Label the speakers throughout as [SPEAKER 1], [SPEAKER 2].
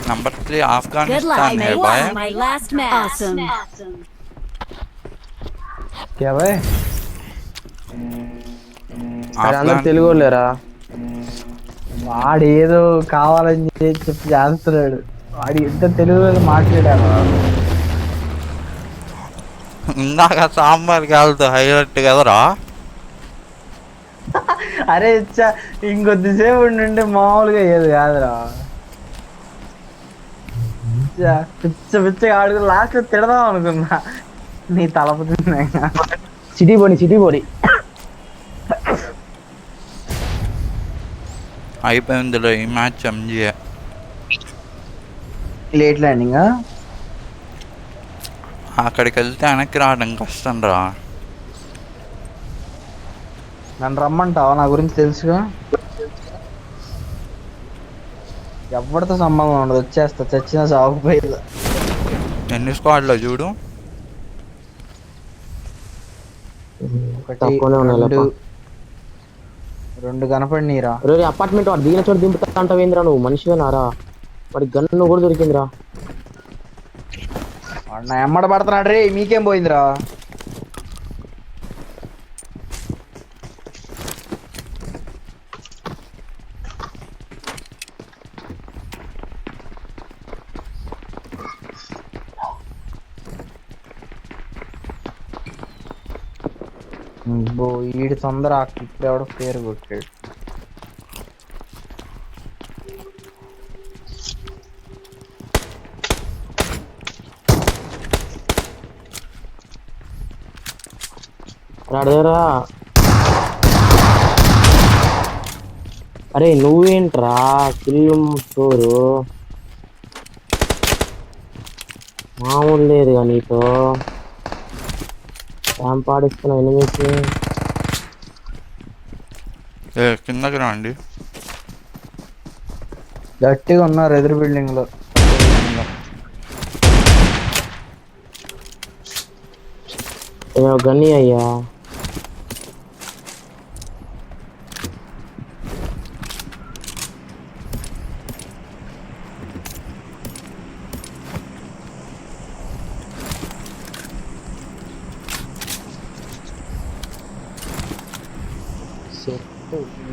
[SPEAKER 1] Number 3 Afghanistan है भाई.
[SPEAKER 2] My last match.
[SPEAKER 3] Awesome.
[SPEAKER 4] क्या भाई
[SPEAKER 5] అరే అందరు తెలుగు వాళ్ళేరా.
[SPEAKER 4] వాడు ఏదో కావాలని చెప్పి చేస్తున్నాడు. వాడు ఎంత తెలుగులో మాట్లాడారు.
[SPEAKER 1] ఇందాక సాంబార్ కాలుతో హైలైట్ కదరా.
[SPEAKER 4] అరే ఇంకొద్దిసేపు ఉండి మామూలుగా ఏది కాదురా. పిచ్చగా ఆడుకు లాస్ట్ లో తిడదాం అనుకున్నా. నీ తలపతి
[SPEAKER 5] సిటీ పోడి
[SPEAKER 1] అయిపోయిందిలో ఈ మ్యాచ్ ఎంజీ.
[SPEAKER 4] Late landing.
[SPEAKER 1] అక్కడికి వెళ్తే వెనక్కి రావడం కష్టం రా.
[SPEAKER 4] నన్ను రమ్మంటావా? నా గురించి తెలుసుగా. ఎవరితో సంబంధం ఉండదు, వచ్చేస్తా. చచ్చిన సాగుపోయేది.
[SPEAKER 1] ఎన్ని స్క్వాడ్లో చూడు.
[SPEAKER 4] రెండు కనపడినీరా.
[SPEAKER 5] అపార్ట్మెంట్ వాడు దిగిన చోట దింపుతా అంటావేంద్రా నువ్వు? మనిషివేనారా? వాడి గన్ను కూడా దొరికిందిరా.
[SPEAKER 4] వాడు నా ఎమ్మడ పడుతున్నాడు రే. మీకేం పోయిందిరా? ఈడు తొందర ఇప్పుడు ఎవడో పేరు కొట్టాడు.
[SPEAKER 5] అరే నువ్వేంట్రా కిల్లు స్టోరు మామూలు లేదుగా నీతో. పాడిస్తున్నా ఎనిమిది
[SPEAKER 1] కిందకి రండి.
[SPEAKER 4] గట్టిగా ఉన్నారు ఎదురు బిల్డింగ్ లో.
[SPEAKER 5] గన్ని అయ్యా.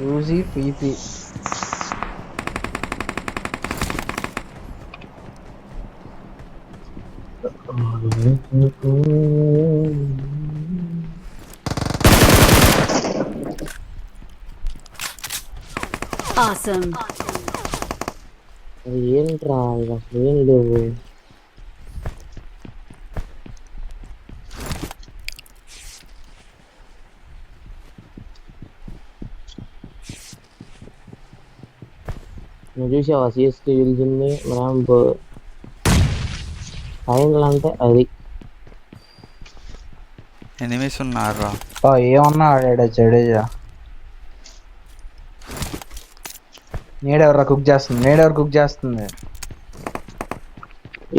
[SPEAKER 4] UG PP
[SPEAKER 3] Awesome.
[SPEAKER 5] ఏంట్రా ఇక ఏం లేవు. నువ్వు చూసావా సిఎస్కి గెలిచింది ర్యాంప్ ఫైనల్ అంటే అది.
[SPEAKER 1] ఎనిమిస్ ఉన్నారా?
[SPEAKER 4] ఏమన్నా ఆడాడా జడేజా? నేడెవరా కుక్ చేస్తుంది? నేడెవరు కుక్ చేస్తుంది?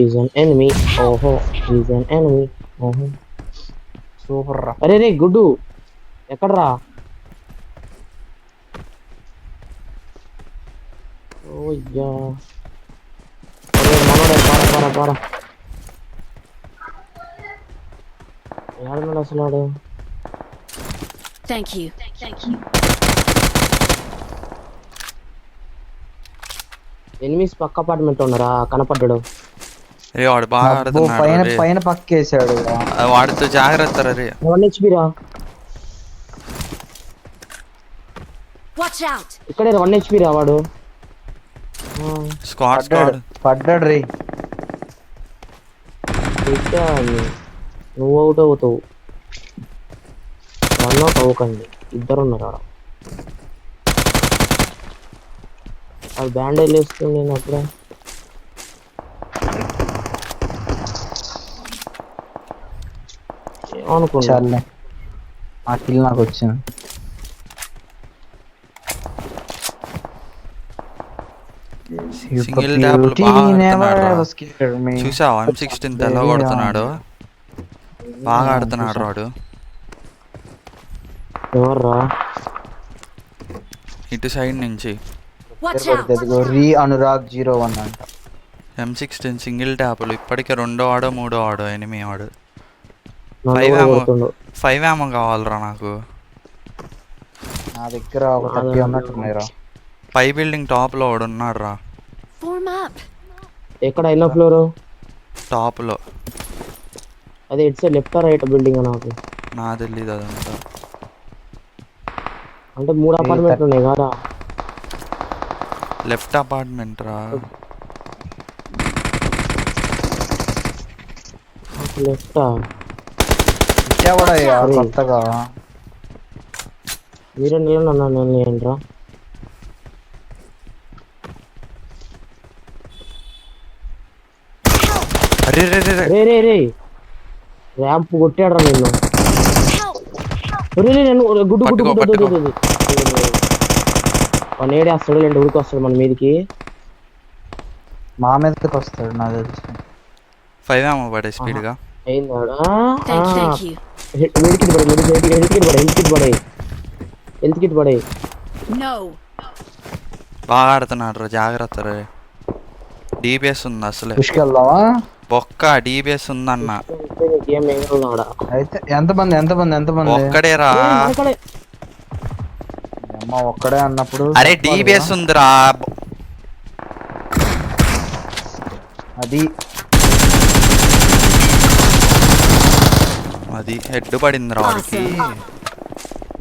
[SPEAKER 5] Is an enemy. ఓహో ఈజ్ అన్ ఎనిమీ. ఓహో
[SPEAKER 4] సూపర్ రా.
[SPEAKER 5] అరే రే గుడ్డు ఎక్కడ్రా? ఓయ్యా మనోడే పారా ఏడున్నాడు అసలు?
[SPEAKER 3] Thank you.
[SPEAKER 5] ఎనిమిస్ పక్క అపార్ట్మెంట్ ఉన్నారా? కనపడ్డాడు.
[SPEAKER 1] వాడు బాగా ఆడుతున్నాడు.
[SPEAKER 4] పైన పక్కేసాడు.
[SPEAKER 1] వాడితో జాగ్రత్త రే.
[SPEAKER 5] 1 HP రా.
[SPEAKER 3] Watch out.
[SPEAKER 5] ఇక్కడే 1 HP రా వాడు.
[SPEAKER 1] స్క్వాడ్
[SPEAKER 4] పడ్డాడు రే.
[SPEAKER 5] నువ్వు అవుట్ అవుతావు. 1 అవుట్ అవ్వకండి, ఇద్దరు ఉన్నారు ఆడ. అది బ్యాండేజ్ వేస్తుంది నేను అప్పుడే. ఏమనుకున్నా
[SPEAKER 4] ఆ కిల్ నాకు వచ్చింది.
[SPEAKER 1] సింగిల్ ట్యాప్ చూసా. 116 తెల్ల కొడుతున్నాడు. బాగా ఆడుతున్నాడు వాడు.
[SPEAKER 5] ఎవర్రా?
[SPEAKER 1] ఇటు సైడ్ నుంచి
[SPEAKER 4] రీ అనురాగ్ 01 అంట.
[SPEAKER 1] M16 సింగిల్ ట్యాపులు ఇప్పటికే 2వ ఆడో 3వ ఆడో ఎనిమి ఆడు.
[SPEAKER 5] నన్ను
[SPEAKER 1] 5
[SPEAKER 5] కూడా
[SPEAKER 1] ఏమో
[SPEAKER 5] కొడుతుండు.
[SPEAKER 1] 5 ఏమో కావాలరా నాకు.
[SPEAKER 4] నా దగ్గర ఒక 30 ఉన్నట్టున్నాయిరా.
[SPEAKER 1] పై బిల్డింగ్ టాప్ లో వాడు ఉన్నాడు రా.
[SPEAKER 3] Form up.
[SPEAKER 5] ఎక్కడ ఎన్నో ఫ్లోర్?
[SPEAKER 1] టాప్ లో.
[SPEAKER 5] అదే ఇట్స్ లెఫ్ట్ రైట్ బిల్డింగ్ నాకు
[SPEAKER 1] నా తెలీదు అదంతా.
[SPEAKER 5] అంటే 3 అపార్ట్మెంట్లు ఉన్నాయి కదా.
[SPEAKER 1] లెఫ్ట్ అపార్ట్మెంట్ రా.
[SPEAKER 5] లెఫ్ట్
[SPEAKER 4] ఇచ్చావడా కొత్తగా?
[SPEAKER 5] మీరే నేను ఏంట్రా?
[SPEAKER 1] అరే రే రే రే.
[SPEAKER 5] రే రే రే ర్యాంప్ కొట్టాడు రా నిన్ను. నేను గుడ్డు గుడ్డు
[SPEAKER 1] పట్టుకో.
[SPEAKER 5] గుడ్డు వాడు ఏడేస్తాడు లేండి ఊరికి వస్తాడు మన మీదకి.
[SPEAKER 4] మా మీదకి వస్తాడు నాకు తెలిసి.
[SPEAKER 1] 5 ఏమో పడే స్పీడ్గా.
[SPEAKER 5] అయిందాడా?
[SPEAKER 3] Thank you.
[SPEAKER 5] హెల్త్ కిట్ పడే.
[SPEAKER 3] No.
[SPEAKER 1] బాగా ఆడుతున్నాడు రా, జాగ్రత్త రే. డిబిఎస్ ఉంది అసలే.
[SPEAKER 4] పుష్కెళ్దామా?
[SPEAKER 1] ఒక్క డిబిఎస్ ఉందన్న.
[SPEAKER 5] గేమ్ ఏమన్నాడా?
[SPEAKER 4] అయితే ఎంతమంది?
[SPEAKER 1] ఒక్కడేరా.
[SPEAKER 4] అమ్మ ఒక్కడే అన్నప్పుడు
[SPEAKER 1] అరే డిబిఎస్ ఉందిరా. అది హెడ్ పడింది రా వాడికి.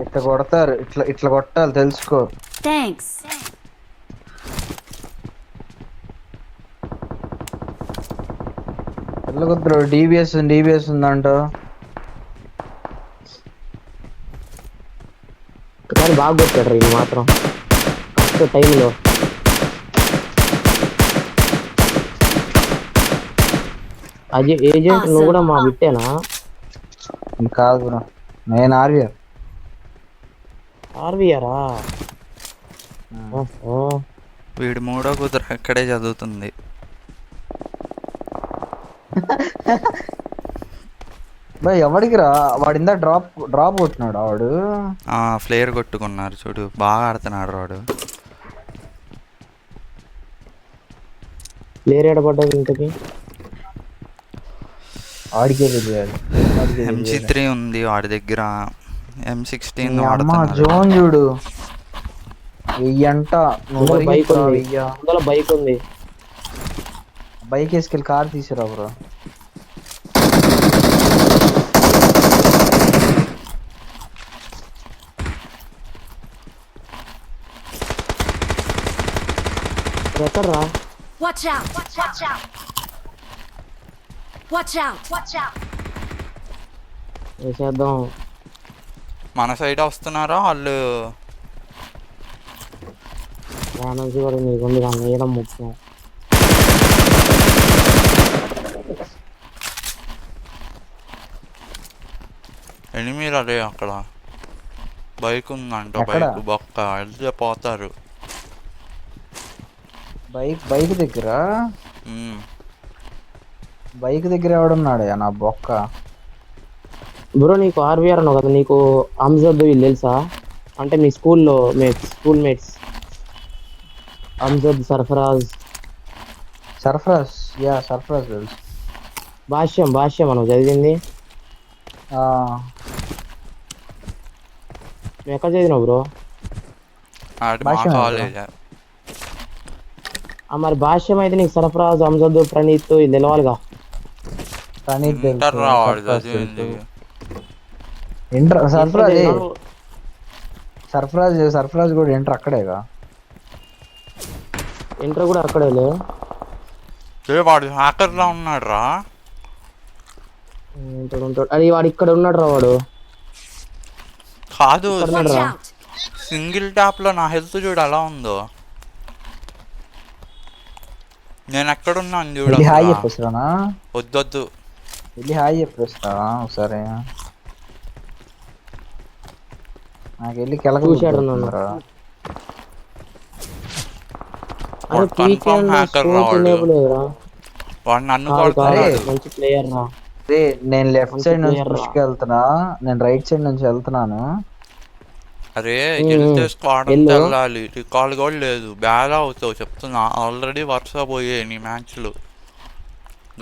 [SPEAKER 4] ఇట్లా కొడతారు, ఇట్లా కొట్టాలి తెలుసుకో.
[SPEAKER 3] Thanks.
[SPEAKER 4] పిల్లకొద్దు డిబిఎస్ ఉందంట.
[SPEAKER 5] కానీ బాగా కొట్టాడు ఇది మాత్రం కరెక్ట్ టైంలో. అది ఏజెంట్ నువ్వు కూడా మా బిట్టేనా?
[SPEAKER 4] కాదు బ్రో, నేను
[SPEAKER 5] ఆర్వీఆరా?
[SPEAKER 1] వీడు 3వ కూతురు అక్కడే చదువుతుంది.
[SPEAKER 4] ఎవడికి రా వాడు ఇందా డ్రాప్ కొట్టినాడు వాడు.
[SPEAKER 1] ఫ్లేయర్ కొట్టుకున్నారు చూడు, బాగా ఆడుతున్నాడు వాడు.
[SPEAKER 5] ప్లేయర్ ఏడబడ్డది ఇంతకి.
[SPEAKER 4] ఆడికే తెలియాలి.
[SPEAKER 1] MC3 ఉంది వాడి దగ్గర. M16
[SPEAKER 4] అమ్మ
[SPEAKER 1] వాడుతున్నాడు.
[SPEAKER 4] జోన్ చూడు. వెయ్యంట.
[SPEAKER 5] బైక్ ఉంది.
[SPEAKER 4] బైక్ వేసుకెళ్ళి కార్ తీసుకురా బ్రో.
[SPEAKER 5] ఎక్కడ్రా?
[SPEAKER 3] Watch out.
[SPEAKER 5] చేద్దాం.
[SPEAKER 1] మన సైడ్ వస్తున్నారా వాళ్ళు?
[SPEAKER 5] నుంచి కూడా నీకుంది కానీ వేయడం ముఖ్యం.
[SPEAKER 1] ఎనిమిది అదే అక్కడ బైక్ ఉందంట. బొక్క వెళ్తే పోతారు.
[SPEAKER 4] బైక్ దగ్గర ఎవడున్నాడు నా బొక్క?
[SPEAKER 5] బ్రో నీకు ఆర్వీఆర్ అన్నావు కదా, నీకు అమ్జద్ వీళ్ళు తెలుసా? అంటే మీ స్కూల్లో స్కూల్ మేట్స్ అమ్జద్, సర్ఫరాజ్
[SPEAKER 4] తెలుసు.
[SPEAKER 5] భాష్యం మనం చదివింది. నువ్వు ఎక్కడ చదివినావు బ్రో? మరి భాష్యం అయితే నీకు సర్ఫరాజ్, అమ్జద్, ప్రణీత్ ఇది తెలవాలిగా.
[SPEAKER 4] సర్ఫరాజ్ కూడా ఎంటర్ అక్కడేగా.
[SPEAKER 5] ఇంటర్ కూడా అక్కడేలే.
[SPEAKER 1] వాడు హ్యాకర్ లా ఉన్నాడు రా.
[SPEAKER 5] అది వాడు ఇక్కడ ఉన్నాడు రా. వాడు
[SPEAKER 1] కాదు, సింగిల్ ట్యాప్ లో నా హెల్త్ చూడు ఎలా ఉందో. నేను ఎక్కడున్నాను చూడు.
[SPEAKER 4] హాయ్ చెప్పేస్తానా?
[SPEAKER 1] వద్దొద్దు,
[SPEAKER 4] వెళ్ళి హాయ్ చెప్పేస్తా ఒకసారి. నాకు వెళ్ళి
[SPEAKER 5] చూశాడు
[SPEAKER 1] వాడు నన్ను కొడతాడు.
[SPEAKER 5] మంచి ప్లేయర్ రా.
[SPEAKER 4] నేను లెఫ్ట్ సైడ్ నుంచి పుష్కి వెళ్తున్నా, నేను రైట్ సైడ్ నుంచి వెళ్తున్నాను.
[SPEAKER 1] అరే
[SPEAKER 5] ఉమ్,
[SPEAKER 1] వెళ్తే స్క్వాడ్కి
[SPEAKER 5] వెళ్ళు.
[SPEAKER 1] వెళ్ళాలి, రికార్డ్ కూడా లేదు, బ్యాడ్ అవుతావు చెప్తున్నా. ఆల్రెడీ వరుస పోయాయి నీ మ్యాచ్లు,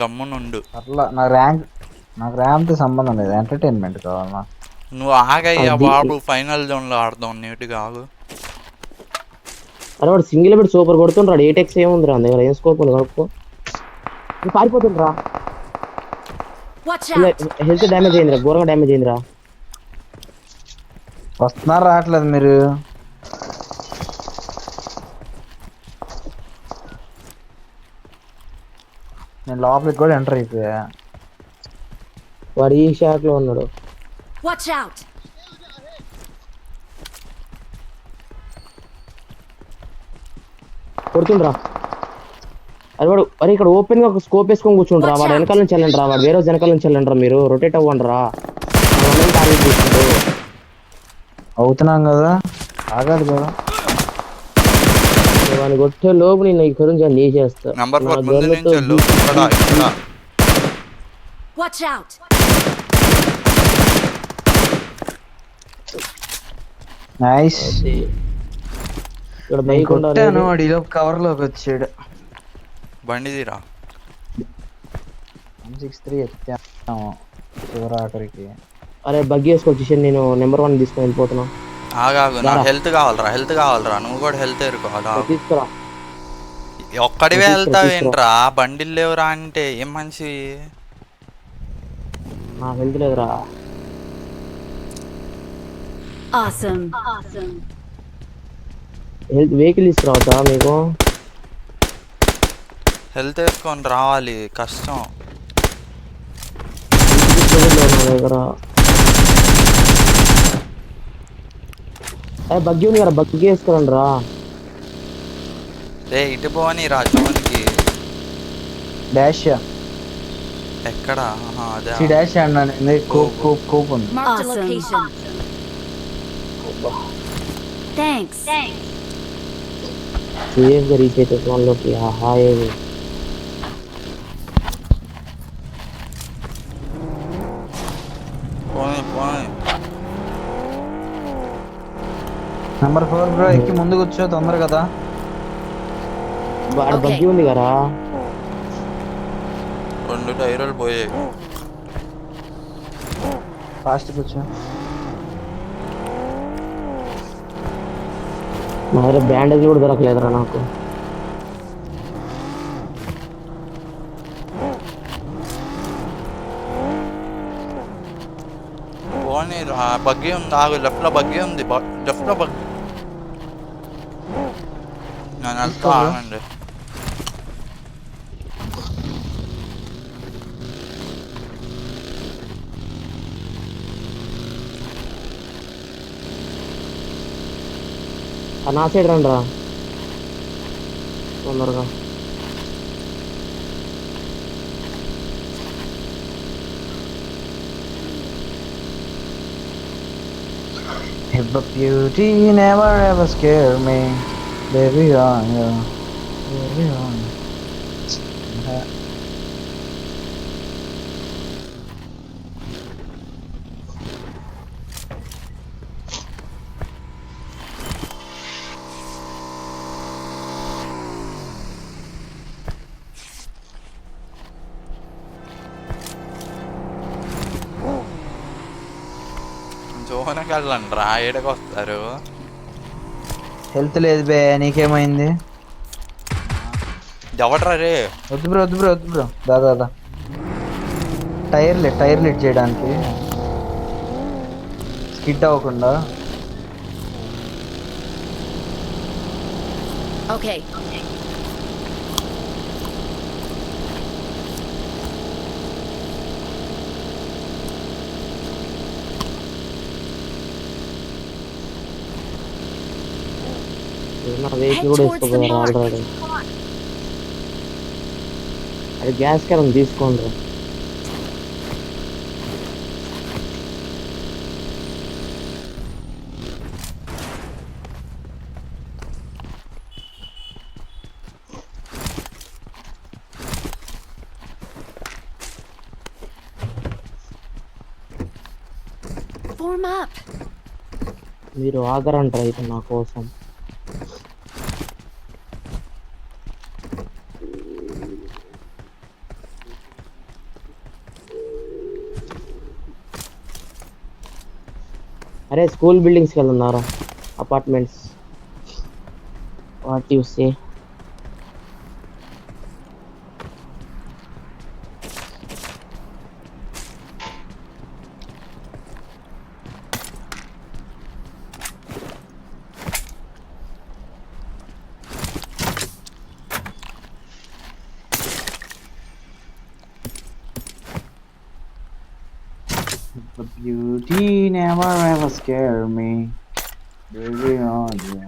[SPEAKER 1] గమ్మునుండు.
[SPEAKER 2] అట్లా నాకు ర్యాంక్తో సంబంధం లేదు, ఎంటర్టైన్మెంట్ కావాలన్నా.
[SPEAKER 1] నువ్వు ఆగయ్యా
[SPEAKER 5] అది
[SPEAKER 1] బాబు, ఫైనల్ జోన్లో ఆడదాం నీట్గా ఆగు.
[SPEAKER 5] అరే వాడు సింగిల్ పెట్టి సూపర్ కొడుతుండ్రాడు. 8x ఏముందిరా నా దగ్గర, ఏం స్కోప్ ఉంది కనుక్కో. నువ్వు పారిపోతుండ్రా.
[SPEAKER 3] Watch out!
[SPEAKER 5] హెల్త్ డ్యామేజ్ అయిందిరా, ఘోరంగా డ్యామేజ్ అయిందిరా.
[SPEAKER 2] వస్తున్నారు రావట్లేదు మీరు. నేను లోపలికి కూడా ఎంటర్ అయిపోయా.
[SPEAKER 5] వాడు ఈ షాట్ లో ఉన్నాడు.
[SPEAKER 3] Watch out!
[SPEAKER 5] కొడుతుండ్రా. అరే ఇక్కడ ఓపెన్ గా ఒక స్కోప్ వేసుకొని కూర్చుండ్రా. వాడు వెనకాల నుంచి వెళ్ళండి రా, వాడు వేరే రోజు వెనకాల నుంచి వెళ్ళండి రా. మీరు రొటేట్ అవ్వండి రా. టార్గెట్ తీసుకుంటూ
[SPEAKER 2] అవుతున్నాం కదా, ఆగాలి కదా.
[SPEAKER 5] వాడిని కొట్టే లోపు నేను ఇక్కడ నుంచి నీ చేస్తా.
[SPEAKER 1] నంబర్
[SPEAKER 5] నా
[SPEAKER 1] 4 ముందు నుంచి
[SPEAKER 5] గన్నుతో
[SPEAKER 1] వెళ్ళు. ఇక్కడ
[SPEAKER 3] Watch out!
[SPEAKER 2] నైస్.
[SPEAKER 5] ఇక్కడ
[SPEAKER 2] నేను
[SPEAKER 5] బైక్ ఉండాలి.
[SPEAKER 2] కొట్టాను, వాడు ఈలోపు కవర్ లోకి వచ్చాడు.
[SPEAKER 1] బండి తీరా.
[SPEAKER 2] 163 ఎత్తాము చివరి ఆఖరికి.
[SPEAKER 5] అరే బగ్గి వేసుకొచ్చి నేను నెంబర్ 1 తీసుకొని వెళ్ళిపోతున్నా.
[SPEAKER 1] ఆగాగు, నాకు హెల్త్ కావాలరా. నువ్వు కూడా హెల్త్ ఎరుకోవాలా.
[SPEAKER 5] తీసుకురా.
[SPEAKER 1] ఒక్కడివే వెళ్తావేంట్రా, బండిలు లేవురా అంటే ఏం మనిషి.
[SPEAKER 5] నా హెల్త్ లేదురా.
[SPEAKER 3] Awesome.
[SPEAKER 5] హెల్త్ వెహికల్ తీసుకురావచ్చా మీకు?
[SPEAKER 1] హెల్త్ వేసుకొని రావాలి, కష్టం.
[SPEAKER 5] నా దగ్గర బగ్గి ఉంది కదా, బగ్గి వేసుకురండి రా.
[SPEAKER 1] రే ఇటు పోని రా జోన్కి.
[SPEAKER 2] డాష్
[SPEAKER 1] ఎక్కడ? అదే
[SPEAKER 2] డాష్ అన్నాను. కోప్ ఉంది.
[SPEAKER 3] Marked a location. Thanks.
[SPEAKER 5] Safe గా రీచ్ అయితే వాళ్ళకి హాయ్.
[SPEAKER 1] పోనీ.
[SPEAKER 2] నెంబర్ 4 బ్రో, ఎక్కి ముందుకు వచ్చో తొందర కదా.
[SPEAKER 5] వాడు
[SPEAKER 3] Okay.
[SPEAKER 5] బగ్గి ఉంది కదా.
[SPEAKER 1] 2 టైర్లు పోయాయి.
[SPEAKER 2] ఫాస్ట్ వచ్చో.
[SPEAKER 5] నా దగ్గర బ్యాండేజ్ కూడా దొరకలేదురా నాకు.
[SPEAKER 1] పోనీ రా, బగ్గి ఉంది, ఆగు. లెఫ్ట్ లో బగ్గి ఉంది, లెఫ్ట్ లో బగ్గి. నేను వెళ్తా, ఆగండి.
[SPEAKER 5] నా సైడ్ రండి రా తొందరగా.
[SPEAKER 2] If the beauty never ever scare me, baby on you, baby on you.
[SPEAKER 1] జోన్కి వెళ్ళండి రా, ఏడకి వస్తారు.
[SPEAKER 2] హెల్త్ లేదు బే, నీకేమైంది?
[SPEAKER 1] ఎవడ్రా రే?
[SPEAKER 2] వద్దు బ్రో దాదా టైర్ లిట్ చేయడానికి స్కిడ్ అవ్వకుండా.
[SPEAKER 3] Okay.
[SPEAKER 5] నా వెహికల్ కూడా వేసుకోపోయారు ఆల్రెడీ. అది గ్యాస్ క్యాన్ తీసుకోండి.
[SPEAKER 3] Form up.
[SPEAKER 5] మీరు ఆగరంటారు అయితే నా కోసం. అరే స్కూల్ బిల్డింగ్స్కి వెళ్తున్నారా? Apartments, what you say?
[SPEAKER 2] The beauty never ever scare me. Baby on you.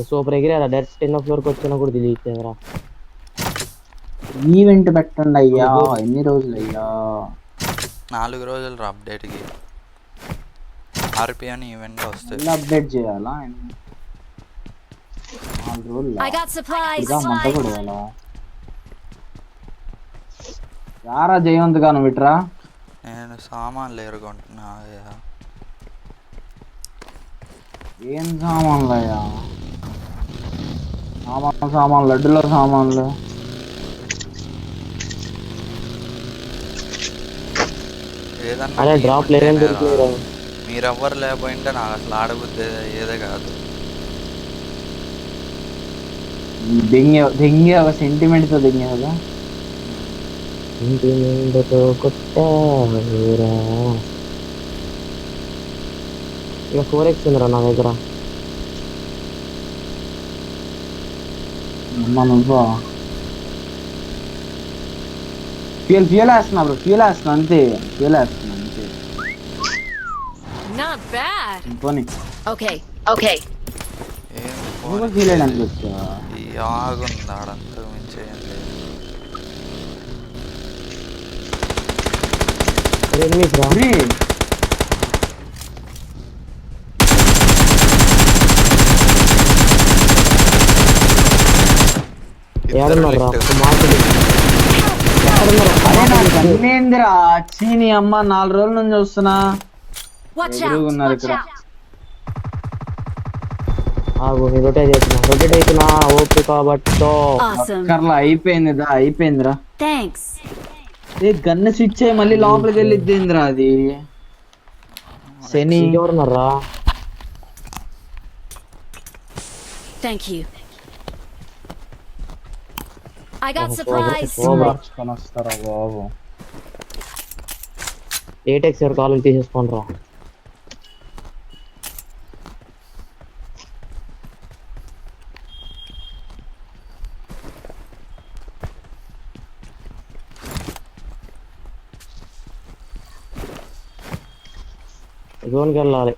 [SPEAKER 5] Super ఎగిరారా, డైరెక్ట్ 10th ఫ్లోర్కి వచ్చినా కూడా తెలియట్లేదురా.
[SPEAKER 2] ఈవెంట్ పెట్టండి అయ్యా. ఎన్ని రోజులు అయ్యా?
[SPEAKER 1] 4 రోజులు రా అప్డేట్కి. ఆర్పి అని ఈవెంట్ వస్తాయి.
[SPEAKER 2] ఇలా అప్డేట్ చేయాలా? 4 రోజులు
[SPEAKER 3] I got supplies.
[SPEAKER 2] ఇదా మంట కొడవాలా? యారా జయవంత్ గాను విట్రా.
[SPEAKER 1] నేను సామాన్లు ఎరుకుంటున్నా.
[SPEAKER 2] ఏం సామాన్లు అయ్యా? సామాన్ లడ్డులో సామాన్లు.
[SPEAKER 1] ఏదన్నా
[SPEAKER 5] అరే డ్రాప్ లేదని దొరికిరా.
[SPEAKER 1] మీరెవ్వరు లేకపోయింటే నాకు అసలు ఆడబుద్ది ఏదే కాదు.
[SPEAKER 2] దెంగి ఒక సెంటిమెంట్ తో దెంగి కదా.
[SPEAKER 5] ఇంటి ముందుతో కొట్టావురా. ఇక 4x ఉందిరా నా దగ్గర.
[SPEAKER 2] అమ్మ నువ్వు ఫ్యూల్ వేస్తున్నా బ్రో. ఫ్యూల్ వేస్తున్నా అంతే. ఫ్యూల్ వేస్తున్నా అంతే.
[SPEAKER 3] Not bad.
[SPEAKER 2] పోనీ
[SPEAKER 3] Okay.
[SPEAKER 1] ఏంది
[SPEAKER 2] నువ్వు ఫీల్ అయ్యడానికి వచ్చా?
[SPEAKER 1] ఈ ఆగుంది ఆడంతా మించి ఏం లేదు.
[SPEAKER 5] ఎనిమిస్ రా.
[SPEAKER 2] ఫ్రీ
[SPEAKER 5] ఏడున్నారు రా?
[SPEAKER 1] లిఫ్ట్.
[SPEAKER 5] మార్కెట్
[SPEAKER 2] అరే నా గన్నేందిరా చీని అమ్మ. 4 రోజుల నుంచి వస్తున్నా.
[SPEAKER 3] Watch
[SPEAKER 2] ఎదురుగున్నారు
[SPEAKER 3] out.
[SPEAKER 2] ఇక్కడ.
[SPEAKER 5] ఆగు, రొటేట్ అవుతున్నా ఓకే కాబట్టో.
[SPEAKER 3] Awesome.
[SPEAKER 2] కర్లా అయిపోయిందిరా. అయిపోయిందిరా.
[SPEAKER 3] Thanks.
[SPEAKER 2] ఏ గన్ను స్విచ్ అయ్యి మళ్ళీ లోపలికి వెళ్ళిద్దేందిరా అది. శని
[SPEAKER 5] ఎవరున్నారా?
[SPEAKER 3] Thank you. I got supplies.
[SPEAKER 2] మార్చుకొని వస్తారా బాబు.
[SPEAKER 5] 8x ఎవరు కాలం తీసేసుకోండి రా. జోన్కి వెళ్ళాలి.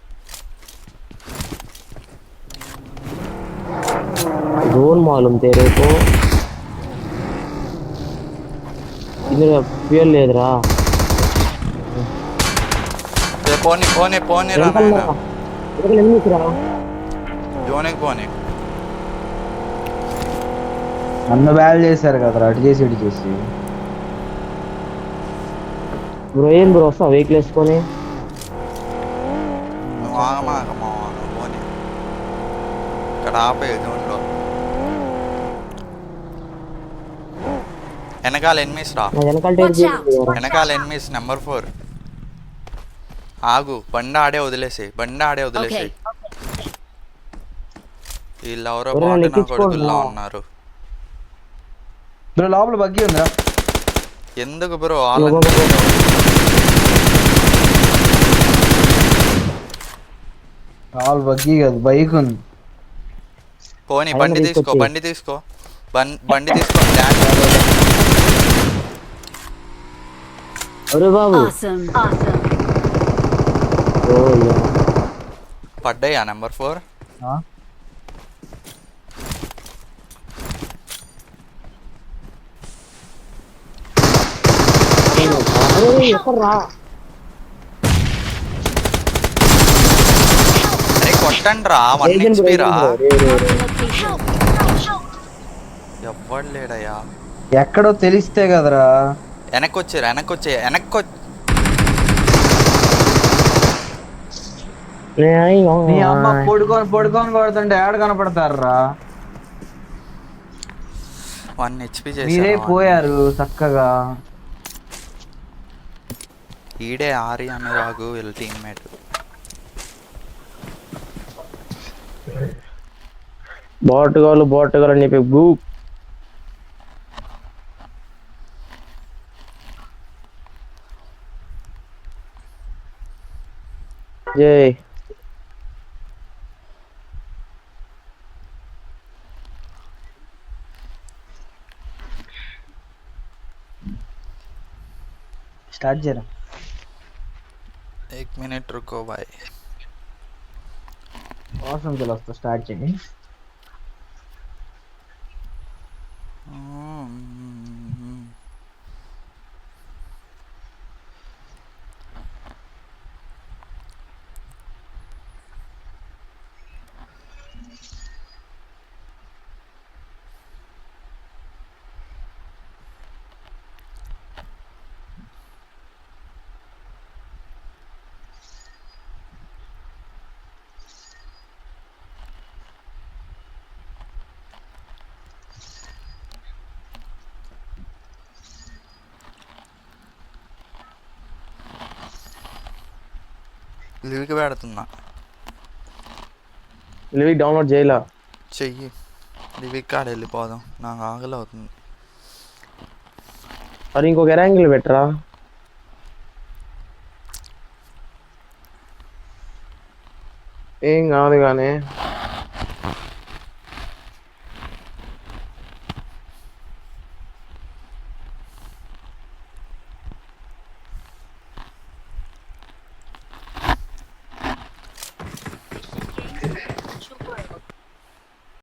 [SPEAKER 5] జోన్ మాలూం తేరేకో. ఇందులో ఫ్యూయల్ లేదురా.
[SPEAKER 1] పోనీ రా నాయన.
[SPEAKER 5] ఎందుకురా?
[SPEAKER 1] జోనికి పోనీ.
[SPEAKER 2] నన్ను బ్యాల్ చేశారు కదరా. అటు చేసి ఇటు చేసి.
[SPEAKER 5] బ్రో ఏం బ్రో వస్తా వెహికల్ వేసుకొని.
[SPEAKER 1] నువ్వు ఆగమాకమ్మా, నువ్వు పోనీ. ఇక్కడ ఆపే జోన్లో. వెనకాల ఎనిమిస్ రా.
[SPEAKER 5] నా వెనకాల
[SPEAKER 3] Watch out.
[SPEAKER 1] వెనకాల ఎనిమిస్ నెంబర్ 4. ఆగు, బండి ఆడే వదిలేసి.
[SPEAKER 3] Okay.
[SPEAKER 1] వీళ్ళెవరో
[SPEAKER 5] ఎవరైనా
[SPEAKER 1] బాగా నా
[SPEAKER 5] ఎక్కించుకోండి
[SPEAKER 1] కొడుకుల్లా
[SPEAKER 5] రా.
[SPEAKER 1] ఉన్నారు.
[SPEAKER 2] బ్రో లోపల బగ్గి ఉందిరా.
[SPEAKER 1] ఎందుకు బ్రో
[SPEAKER 2] ఆల్ బగ్గి కాదు బైక్ ఉంది.
[SPEAKER 1] పోనీ
[SPEAKER 5] అయినా
[SPEAKER 1] బండి తీసుకో.
[SPEAKER 5] తీసుకొచ్చి.
[SPEAKER 1] బండి తీసుకో.
[SPEAKER 5] అరే బాబు.
[SPEAKER 3] Awesome.
[SPEAKER 5] ఓ యా.
[SPEAKER 1] పడ్డాయా నెంబర్ 4?
[SPEAKER 5] అరే ఎక్కడ్రా?
[SPEAKER 1] అరే కొట్టండి రా. 1 HP రా. ఎవ్వడు లేడయ్యా.
[SPEAKER 2] ఎక్కడో తెలిస్తే కదరా.
[SPEAKER 1] వెనక్కి వచ్చారు.
[SPEAKER 2] నీ అమ్మ పొడుకొని కొడుతుంటే ఏడ కనపడతారా?
[SPEAKER 1] 1 HP
[SPEAKER 2] మీరే
[SPEAKER 1] చేశారు.
[SPEAKER 2] పోయారు చక్కగా.
[SPEAKER 1] ఈడే ఆరి అనురాగు వీళ్ళ టీమ్మేట్.
[SPEAKER 5] బోటుగాలు అని చెప్పి గూ జై
[SPEAKER 2] స్టార్ట్ చేయరా.
[SPEAKER 1] 1 minute रुको भाई.
[SPEAKER 2] అవసరం వస్తా స్టార్ట్ చేయండి.
[SPEAKER 1] లివికి పెడుతున్నా.
[SPEAKER 5] లివి డౌన్లోడ్ చేయలా.
[SPEAKER 1] చెయ్యి. లివిక్ కాడ వెళ్ళిపోదాం. నాకు ఆకలి అవుతుంది.
[SPEAKER 5] మరి ఇంకొక ఎరాంగిల్ పెట్టరా. ఏం కాదు కానీ